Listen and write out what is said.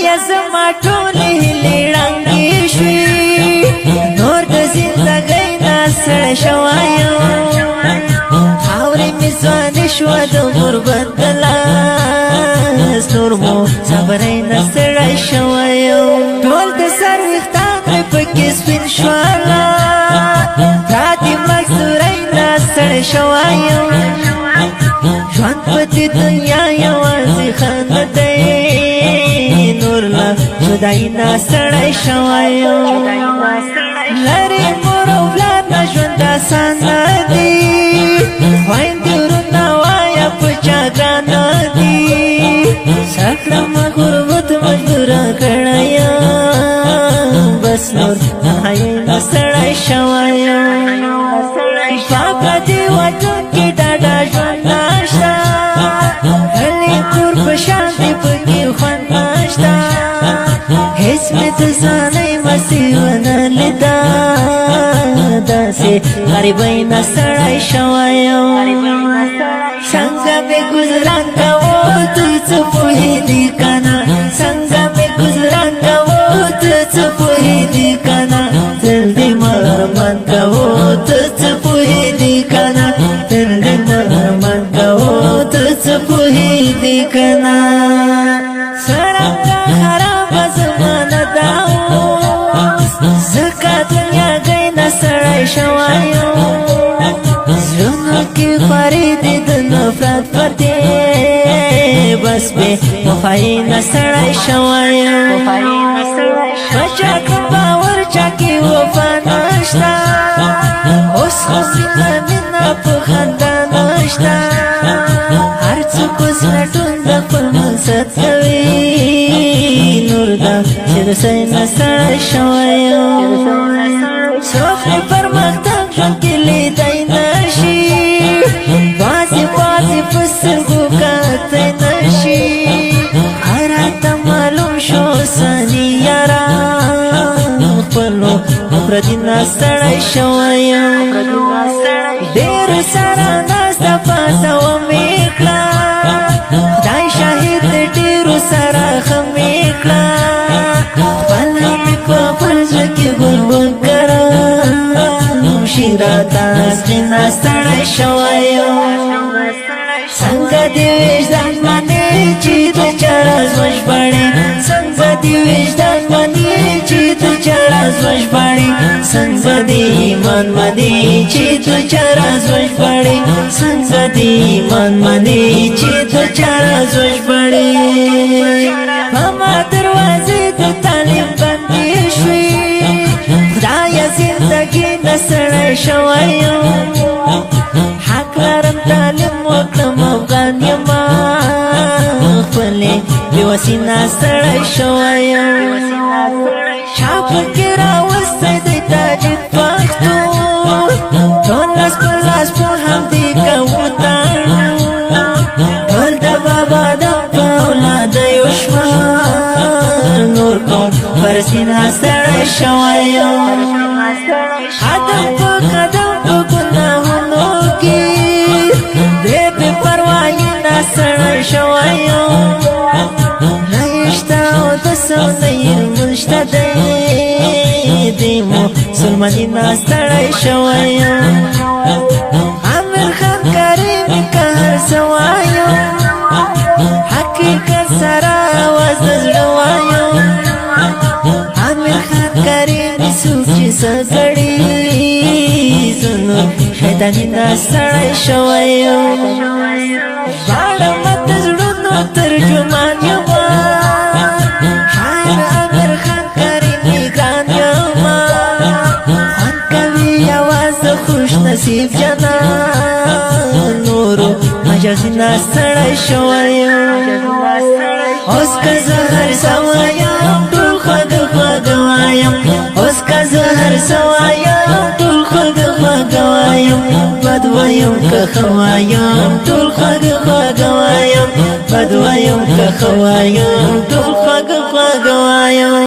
خدای زما ټولې هیلې ړنګې شوې نور د زندګۍ نه ستړی شوی یم خاورې مې ځوانې شوه د غربت د لاس نور مو صبری نه ستړی شوی یم ټول د سر ویښتان مې پکې سپین شوله پراتې مزدورۍ نه ستړی شوی یم ژوند په دې دنیا یوازې خنده دی نور له جدایي نه ستړی شوی یم لرې مور او پلار نه ژوند اسان نه دی خویندې ورونه وایه په چا ګران نه دي سکړمه غربت مزدوره کړی یم بس نور تنهایۍ نه ستړی شوی یم پاکه دې وطن کې ډاډه ژوند نشته هلې کور په شان دې پکې خوند نشته هېڅ مې د ځانۍ مسې ونه لیده داسې غریبۍ نه ستړی شوی یم څنګه مې ګزران کوو ته څه پوهېدې که نه څنګه مې ګزران کوو ته څه پوهېدې که نه تل دې مرمن کوو ته څه پوهېدې که نه تل دې مرمن کوو ته څه پوهېدې که نه څرنګه خرابه زمانه ده اوس ځکه دنیاګۍ نه ستړی شوی یم زړونو کې خوارې دي د نفرت پردې بس بې وفایي نه ستړی شوی یم په چا کوم باور چا کې وفا نشته اوس خو مینه په خندا نشته هر څوک اوس لټون د خپل مقصد کوي نور ده چې د سۍ نه ستړی شوی یم څوک مې پرمختګ ژوند کې لیدی نشي بازې بازې په سترګو کتلی نشي راته معلوم شو سني یاران خپلو پردي نه ستړی شوی یم ډېرو سره ناسته پاسته ومې کړه خدای شاهد د ډېرو سره ښه مې کړه خپله مې په خپل زړه کې ګلګل کړم شي راته زړه نه ستړی شوی یم څنګه دې وجدان باندې چې د چا راز وژباړې څنګه دې وجدان باندې چې د چا راز وژباړې څنګه دې ایمان باندې چې د چا راز وژباړې څنګه دې ایمان باندې چې د چا راز وژباړې ما دروازې د تعلیم بندې شوې خدایه زندګي نه ستړی شوی یم حق لرم تعلیم وکړم افغان یما خپلې بېوسي نه ستړی شوی یم چا پکې راوستی دی تاجک پښتون ټول لاس په لاس په همدې کوو تړو ټول د بابا د اولاد یو شمار نور کوم پر سینه ستړی شوی یم قدم په قدم په ګناهونو کې بې پروایي نه ستړی شوی یم نه یې شته او د څه نه یې لمونځ شته دی دې مسلماني نه ستړی شوی یم امیر خان کریم که هر څه وایم حقیقت سره اواز د زړه وایم امیر خان کریم څوک چې څه کړي زنو شیطاني نه ستړی شوی یم ژباړمه د زړونو ترجمان یمه شاعر امیر خان کریمي ګران یمه خوند کوي یواز د خوش نصیب جنان نورو مجازي نه ستړی شوی یم اوس که زه هر څه وایم ټول خوږه خوږه وایم اوس که زه هر څه وایم ټول خوږه خوږه وایم بد وایم که ښه وایم ټول خوږه خوږه وایم بد وایم که ښه وایم ټول خوږه خوږه وایم